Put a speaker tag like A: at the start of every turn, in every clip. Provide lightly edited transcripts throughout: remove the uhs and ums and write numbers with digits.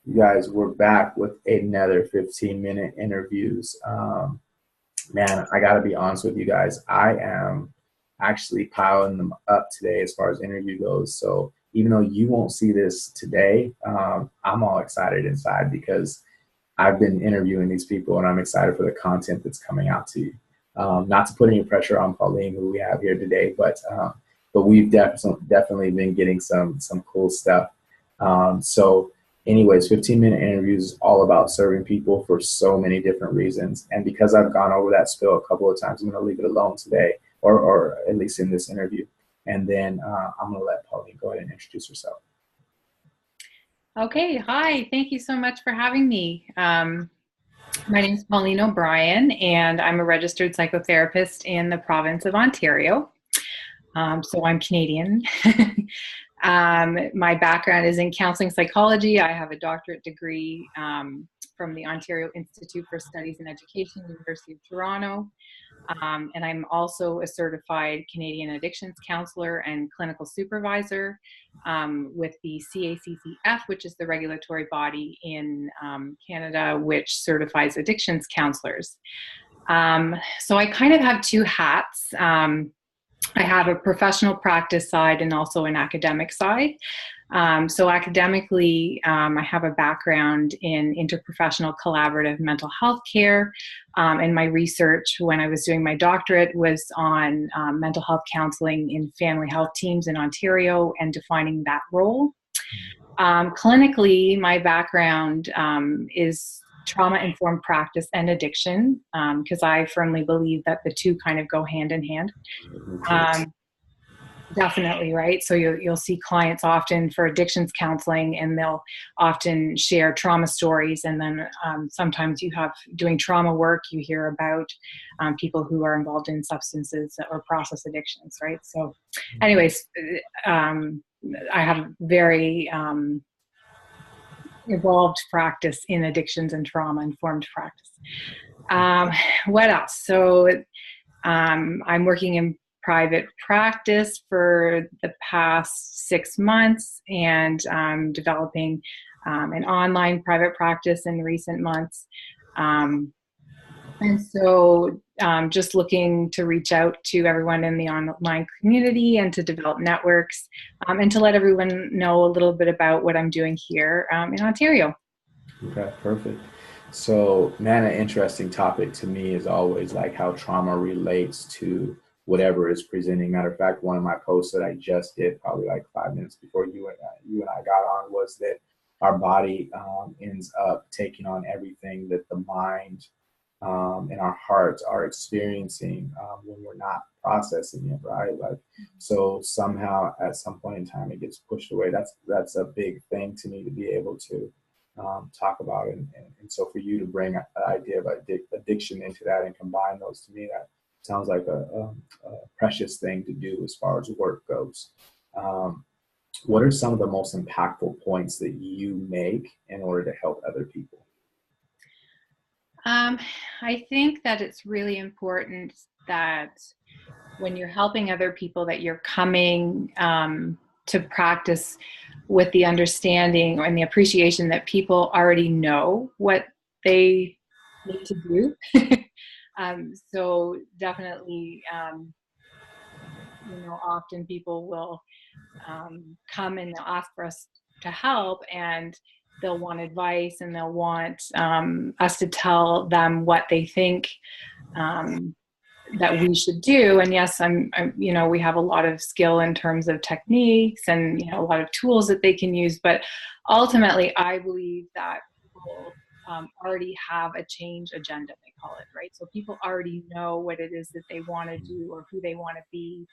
A: You guys, we're back with another 15-minute interviews. Man, I got to be honest with you guys. I am actually piling them up today as far as interview goes. So even though you won't see this today, I'm all excited inside because I've been interviewing these people and I'm excited for the content that's coming out to you. Not to put any pressure on Pauline, who we have here today, but we've definitely been getting some cool stuff. So anyways, 15-minute interviews is all about serving people for so many different reasons. And because I've gone over that spiel a couple of times, I'm going to leave it alone today, or at least in this interview. And then I'm going to let Pauline go ahead and introduce herself.
B: Okay, hi. Thank you so much for having me. My name is Pauline O'Brien, and I'm a registered psychotherapist in the province of Ontario. So I'm Canadian. My background is in counseling psychology. I have a doctorate degree from the Ontario Institute for Studies in Education, University of Toronto. And I'm also a certified Canadian addictions counselor and clinical supervisor with the CACCF, which is the regulatory body in Canada, which certifies addictions counselors. So I kind of have two hats. I have a professional practice side and also an academic side. So academically, I have a background in interprofessional collaborative mental health care. And my research when I was doing my doctorate was on mental health counseling in family health teams in Ontario and defining that role. Clinically, my background is trauma-informed practice and addiction, because I firmly believe that the two kind of go hand in hand. Definitely, right? So you'll see clients often for addictions counseling, and they'll often share trauma stories. And then sometimes you have doing trauma work, you hear about people who are involved in substances or process addictions, right? So anyways, I have very evolved practice in addictions and trauma-informed practice. What else? So I'm working in private practice for the past 6 months, and developing an online private practice in recent months. And so just looking to reach out to everyone in the online community and to develop networks, and to let everyone know a little bit about what I'm doing here in Ontario.
A: Okay, perfect. So, man, an interesting topic to me is always like how trauma relates to whatever is presenting. Matter of fact, one of my posts that I just did probably like 5 minutes before you and I got on was that our body ends up taking on everything that the mind and our hearts are experiencing when we're not processing it, right? Like, so somehow at some point in time it gets pushed away. That's a big thing to me to be able to talk about, and so for you to bring an idea of addiction into that and combine those, to me that sounds like a precious thing to do as far as work goes. What are some of the most impactful points that you make in order to help other people?
B: I think that it's really important that when you're helping other people, that you're coming to practice with the understanding and the appreciation that people already know what they need to do. So definitely, often people will come and they'll ask for us to help, and they'll want advice, and they'll want us to tell them what they think that we should do. And yes, we have a lot of skill in terms of techniques and, a lot of tools that they can use. But ultimately, I believe that people already have a change agenda, they call it, right? So people already know what it is that they want to do or who they want to be,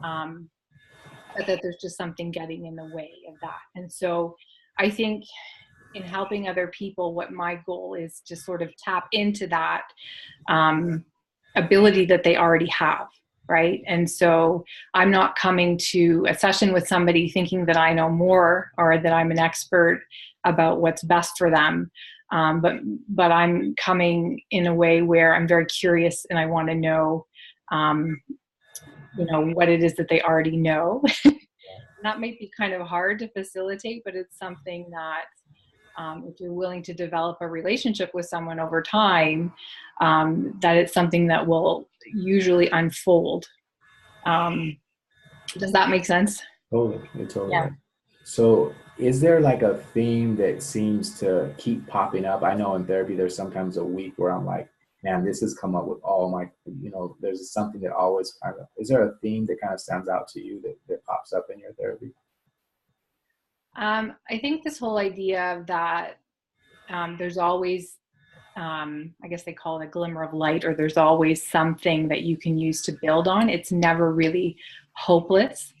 B: but that there's just something getting in the way of that. And so I think in helping other people, what my goal is to sort of tap into that ability that they already have, right? And so I'm not coming to a session with somebody thinking that I know more or that I'm an expert about what's best for them. But I'm coming in a way where I'm very curious and I want to know, what it is that they already know. That might be kind of hard to facilitate, but it's something that if you're willing to develop a relationship with someone over time, that it's something that will usually unfold. Does that make sense?
A: Totally, it totally.
B: Yeah.
A: So is there like a theme that seems to keep popping up? I know in therapy there's sometimes a week where I'm like, man, this has come up with all my, there's something that always kind of, is there a theme that kind of stands out to you that pops up in your therapy?
B: I think this whole idea that there's always, I guess they call it a glimmer of light, or there's always something that you can use to build on. It's never really hopeless.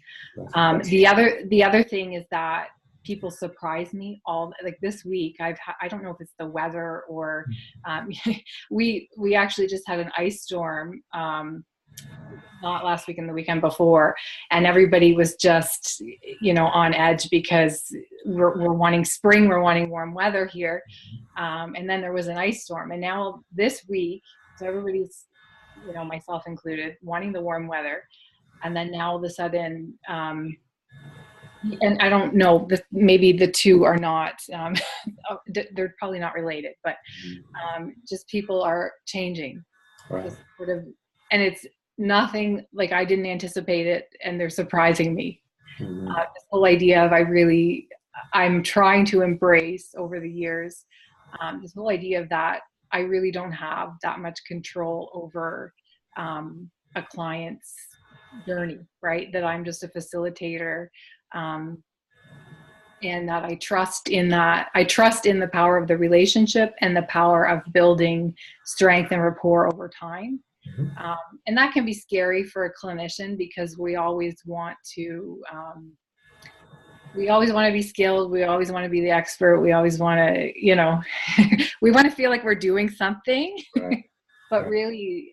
B: The other thing is that people surprise me all, like this week. I don't know if it's the weather or we actually just had an ice storm. Not last week and the weekend before, and everybody was just on edge because we're wanting spring, we're wanting warm weather here, and then there was an ice storm, and now this week, so everybody's, myself included, wanting the warm weather, and then now all of a sudden, and I don't know, maybe the two are not, they're probably not related, but just people are changing,
A: Right.
B: just sort of, and it's nothing like I didn't anticipate it, and they're surprising me. This whole idea of I'm trying to embrace over the years, this whole idea of that I really don't have that much control over a client's journey, right? That I'm just a facilitator, and that I trust in the power of the relationship and the power of building strength and rapport over time. And that can be scary for a clinician because we always want to be skilled. We always want to be the expert. We always want to, we want to feel like we're doing something,
A: Right.
B: but really,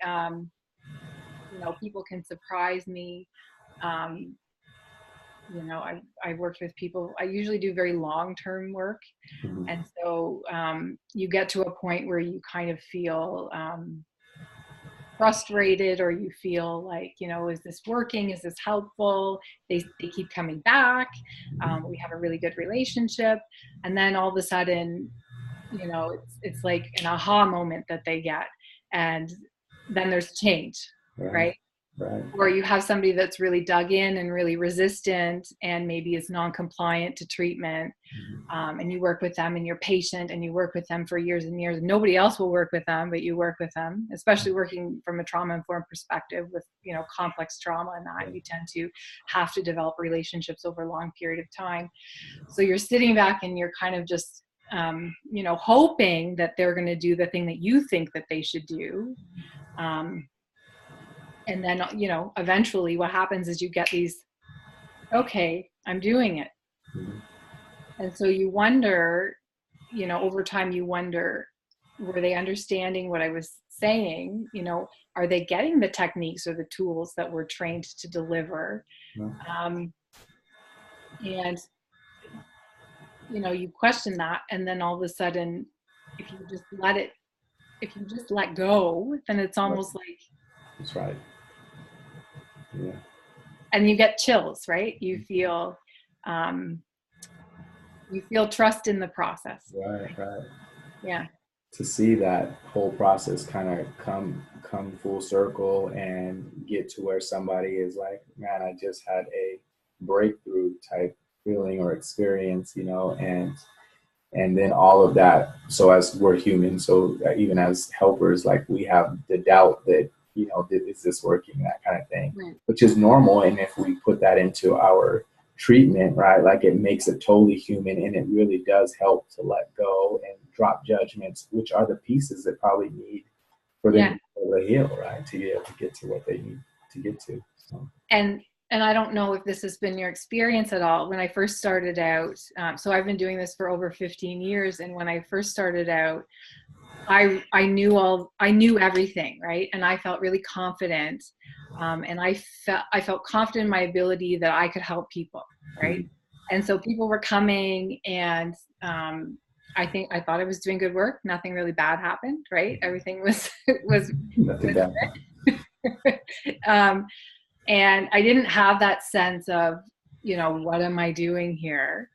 B: people can surprise me. I've worked with people. I usually do very long-term work. And so you get to a point where you kind of feel frustrated, or you feel like, is this working? Is this helpful? They keep coming back. We have a really good relationship. And then all of a sudden, it's like an aha moment that they get. And then there's change, right?
A: Right.
B: Or you have somebody that's really dug in and really resistant and maybe is non-compliant to treatment, and you work with them and you're patient and you work with them for years and years. Nobody else will work with them, but you work with them, especially working from a trauma-informed perspective with, complex trauma, and that you tend to have to develop relationships over a long period of time. So you're sitting back and you're kind of just, hoping that they're going to do the thing that you think that they should do. And then, eventually what happens is you get these, okay, I'm doing it. And so you wonder, over time you wonder, were they understanding what I was saying? Are they getting the techniques or the tools that we're trained to deliver? And, you question that. And then all of a sudden, if you just let go, then it's almost like,
A: that's right. Yeah.
B: And you get chills, right? You feel trust in the process.
A: Right.
B: Yeah.
A: To see that whole process kind of come full circle and get to where somebody is like, man, I just had a breakthrough type feeling or experience, and then all of that. So as we're human, so even as helpers, like we have the doubt that, is this working, that kind of thing,
B: right.
A: Which is normal. And if we put that into our treatment, right, like it makes it totally human, and it really does help to let go and drop judgments, which are the pieces that probably need for them to heal, right, to be able to get to what they need to get to. So.
B: And I don't know if this has been your experience at all. When I first started out, so I've been doing this for over 15 years. And when I first started out, I knew everything, right? And I felt really confident. And I felt confident in my ability that I could help people, right? And so people were coming, and I thought I was doing good work. Nothing really bad happened, right? Everything was
A: nothing bad.
B: And I didn't have that sense of, what am I doing here?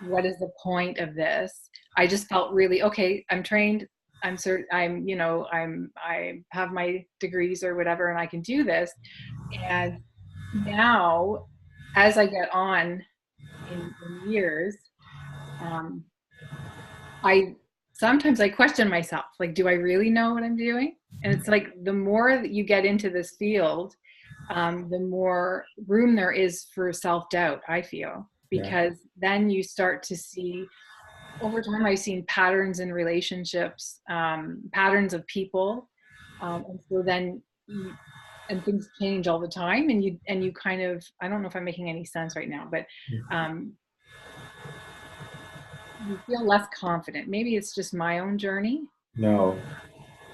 B: what is the point of this? I just felt really, okay, I'm trained, I'm, I have my degrees or whatever, and I can do this. And now, as I get on in years, um, I sometimes I question myself, like, do I really know what I'm doing? And it's like the more that you get into this field, the more room there is for self-doubt, I feel,
A: Yeah.
B: because then you start to see over time, I've seen patterns in relationships, patterns of people, and so then and things change all the time, and you kind of, I don't know if I'm making any sense right now, but um, you feel less confident. Maybe it's just my own journey.
A: No,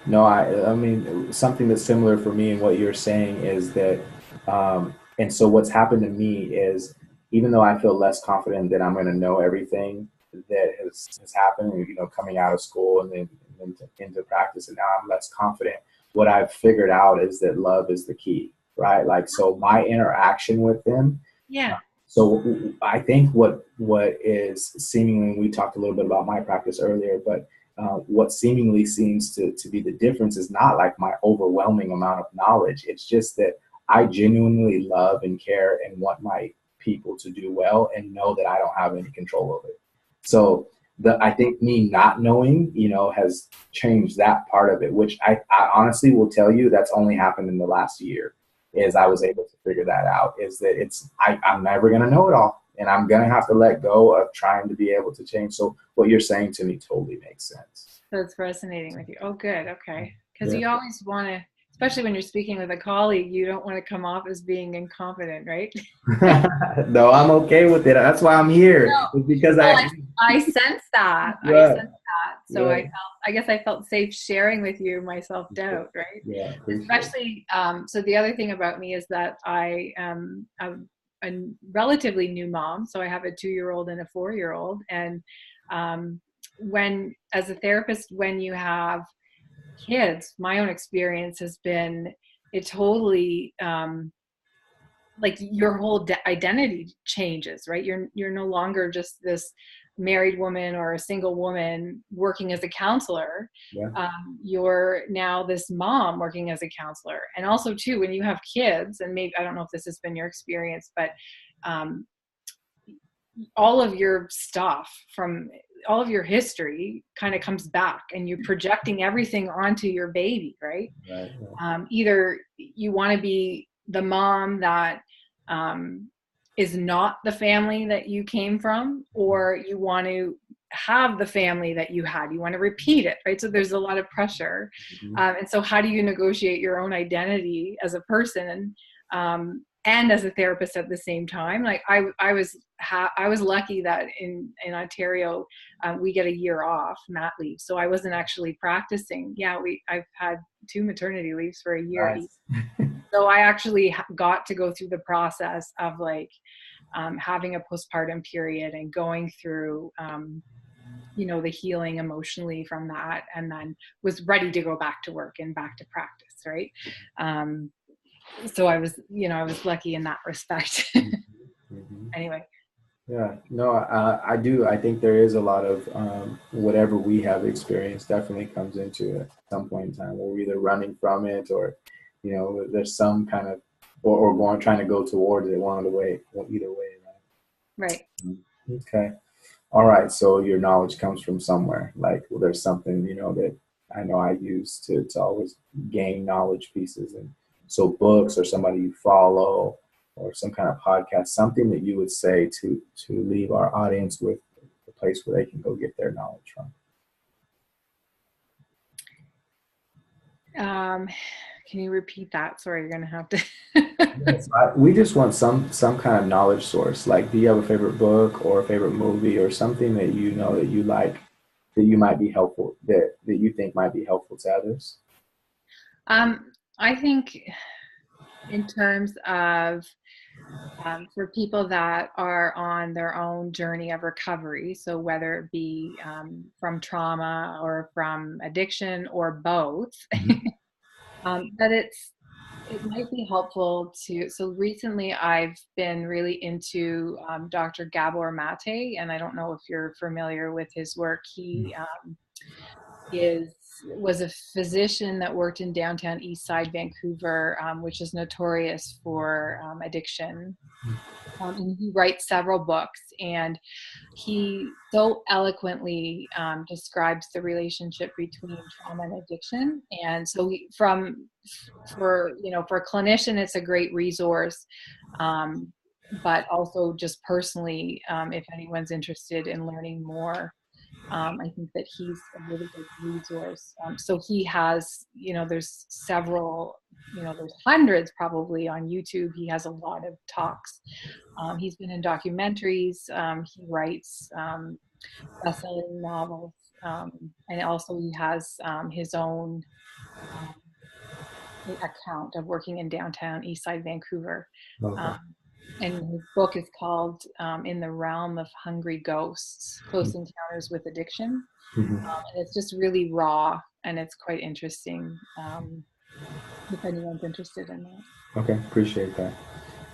A: no, I mean, something that's similar for me and what you're saying is that, and so what's happened to me is, even though I feel less confident that I'm going to know everything that has happened, coming out of school and then into practice, and now I'm less confident. What I've figured out is that love is the key, right? Like, so my interaction with them.
B: Yeah.
A: So I think what is seemingly, we talked a little bit about my practice earlier, but what seemingly seems to be the difference is not like my overwhelming amount of knowledge. It's just that I genuinely love and care and want my people to do well and know that I don't have any control over it. So I think me not knowing, has changed that part of it, which I honestly will tell you that's only happened in the last year. Is I was able to figure that out, is that I'm never going to know it all. And I'm going to have to let go of trying to be able to change. So what you're saying to me totally makes sense.
B: That's resonating with you. Oh, good. Okay. Because
A: Yeah.
B: you always want to, especially when you're speaking with a colleague, you don't want to come off as being incompetent, right?
A: No, I'm okay with it. That's why I'm here.
B: No.
A: It's because
B: Well, I sense that. I
A: yeah,
B: sense that. So
A: yeah,
B: I guess I felt safe sharing with you my self-doubt, right?
A: yeah, appreciate it.
B: Especially, so the other thing about me is that I am a relatively new mom. So I have a 2-year-old and a 4-year-old. And when, as a therapist, when you have kids, my own experience has been, it totally, like your whole identity changes, right? You're no longer just this married woman or a single woman working as a counselor.
A: Yeah.
B: You're now this mom working as a counselor. And also too, when you have kids, and maybe, I don't know if this has been your experience, but all of your stuff from all of your history kind of comes back, and you're projecting everything onto your baby, right?
A: Right.
B: Either you want to be the mom that is not the family that you came from, or you want to have the family that you had. You want to repeat it, right? So there's a lot of pressure.
A: Mm-hmm.
B: And so how do you negotiate your own identity as a person and as a therapist at the same time? Like I was lucky that in Ontario, we get a year off mat leave. So I wasn't actually practicing. Yeah, I've had 2 maternity leaves for a year
A: Nice.
B: each. So I actually got to go through the process of like having a postpartum period and going through, the healing emotionally from that, and then was ready to go back to work and back to practice, right? So I was lucky in that respect.
A: Mm-hmm.
B: Anyway.
A: Yeah, no, I do. I think there is a lot of whatever we have experienced definitely comes into it at some point in time. We're either running from it, or there's some kind of, or going trying to go towards it. One of the way, either way,
B: Right.
A: Okay. All right. So your knowledge comes from somewhere. Like, well, there's something that I know I use to always gain knowledge pieces, and so books or somebody you follow, or some kind of podcast, something that you would say to leave our audience with a place where they can go get their knowledge from.
B: Can you repeat that? Sorry, you're going to have to.
A: Yes, we just want some kind of knowledge source. Like, do you have a favorite book or a favorite movie or something that that you like, that you might be helpful, that you think might be helpful to others?
B: I think in terms of for people that are on their own journey of recovery, so whether it be from trauma or from addiction or both,
A: Mm-hmm.
B: that It might be helpful to, so recently I've been really into Dr. Gabor Mate, and I don't know if you're familiar with his work. He was a physician that worked in downtown East Side Vancouver, which is notorious for addiction. And he writes several books, and he so eloquently describes the relationship between trauma and addiction. And so for a clinician, it's a great resource, but also just personally, if anyone's interested in learning more, I think that he's a really good resource. So he has, there's several, there's hundreds probably on YouTube. He has a lot of talks. He's been in documentaries. He writes best-selling novels, and also he has his own account of working in downtown Eastside Vancouver.
A: Okay.
B: And his book is called In the Realm of Hungry Ghosts, Close Encounters with Addiction. And it's just really raw, and it's quite interesting if anyone's interested in that.
A: Okay, appreciate that.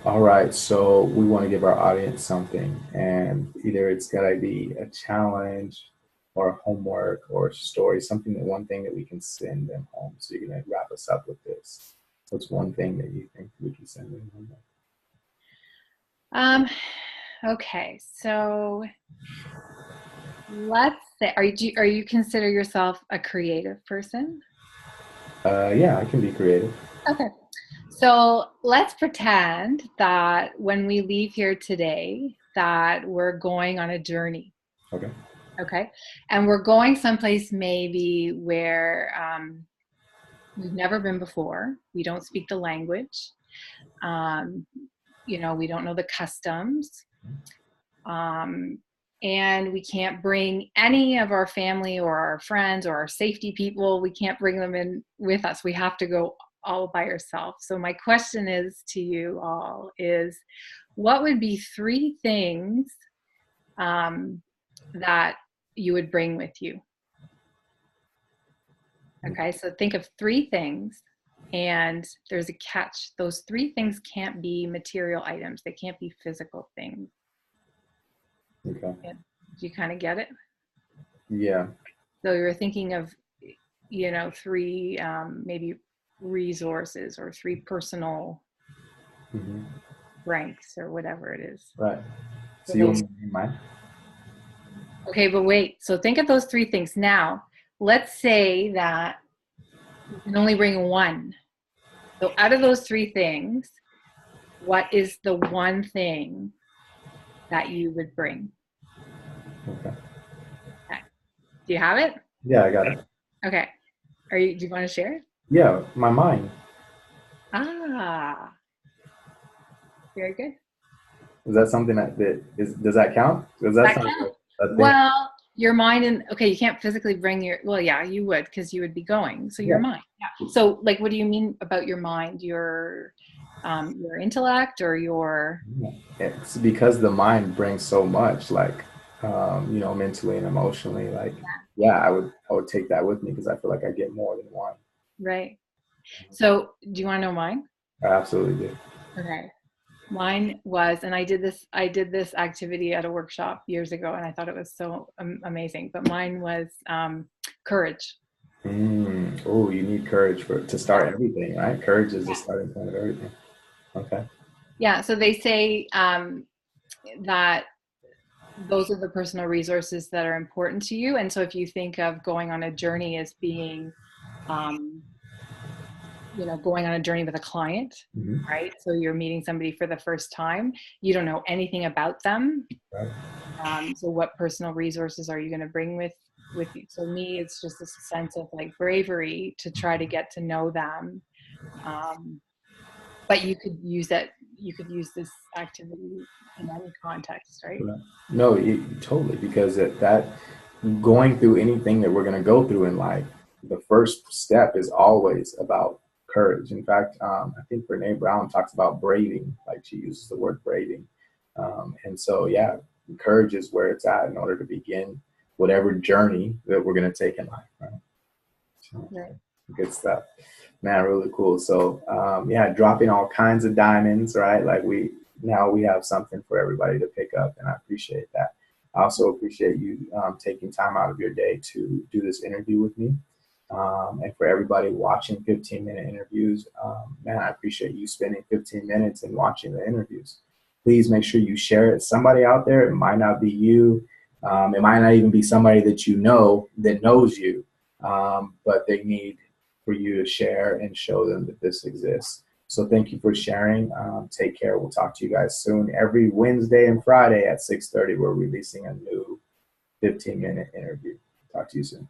A: All right, so we want to give our audience something, and either it's got to be a challenge or a homework or a story, one thing that we can send them home. So you're going to wrap us up with this. What's one thing that you think we can send them home with?
B: Okay, so let's say, are you consider yourself a creative person?
A: Yeah, I can be creative.
B: Okay, so let's pretend that when we leave here today, that we're going on a journey.
A: Okay.
B: Okay, and we're going someplace maybe where we've never been before. We don't speak the language. We don't know the customs. And we can't bring any of our family or our friends or our safety people. We can't bring them in with us. We have to go all by ourselves. So my question is to you all is, what would be 3 things that you would bring with you? Okay, so think of 3 things, and there's a catch. Those 3 things can't be material items. They can't be physical things.
A: Okay.
B: Do you kind of get it?
A: Yeah.
B: So you're thinking of, 3 maybe resources or 3 personal ranks or whatever it is.
A: Right. So you want me to mind?
B: Okay, but wait. So think of those 3 things. Now, let's say that you can only bring 1. So out of those 3 things, what is the one thing that you would bring?
A: Okay.
B: Do you have it?
A: Yeah, I got it.
B: Okay. Do you want to share it?
A: Yeah, my mind.
B: Ah, very good.
A: Is that something does that count? Does that sound like a thing?
B: Well, your mind you can't physically bring yeah, you would, because you would be going. So your mind. Yeah. So like, what do you mean about your mind? Your intellect or your?
A: It's because the mind brings so much, like, mentally and emotionally. Like, I would take that with me because I feel like I get more than one.
B: Right. So do you want to know mine?
A: I absolutely do.
B: Okay. Mine was, and I did this activity at a workshop years ago, and I thought it was so amazing. But mine was courage.
A: Oh, you need courage to start everything, right? Courage is the starting point of everything. Okay.
B: Yeah. So they say that those are the personal resources that are important to you. And so if you think of going on a journey as being, going on a journey with a client, right? So you're meeting somebody for the first time. You don't know anything about them. Right. So what personal resources are you going to bring with you? So me, it's just a sense of like bravery to try to get to know them. But you could use this activity in any context, right?
A: No, totally, because that going through anything that we're going to go through in life, the first step is always about courage. In fact, I think Brene Brown talks about braving, like she uses the word braving. And so, courage is where it's at in order to begin whatever journey that we're going to take in life. Right. So.
B: Right.
A: Good stuff, man. Really cool. So yeah, dropping all kinds of diamonds, right? Like now we have something for everybody to pick up, and I appreciate that. I also appreciate you taking time out of your day to do this interview with me. And for everybody watching 15-minute interviews, man, I appreciate you spending 15 minutes and watching the interviews. Please make sure you share it. Somebody out there, it might not be you. It might not even be somebody that you know that knows you, but they need for you to share and show them that this exists. So thank you for sharing. Take care. We'll talk to you guys soon. Every Wednesday and Friday at 6:30, we're releasing a new 15-minute interview. Talk to you soon.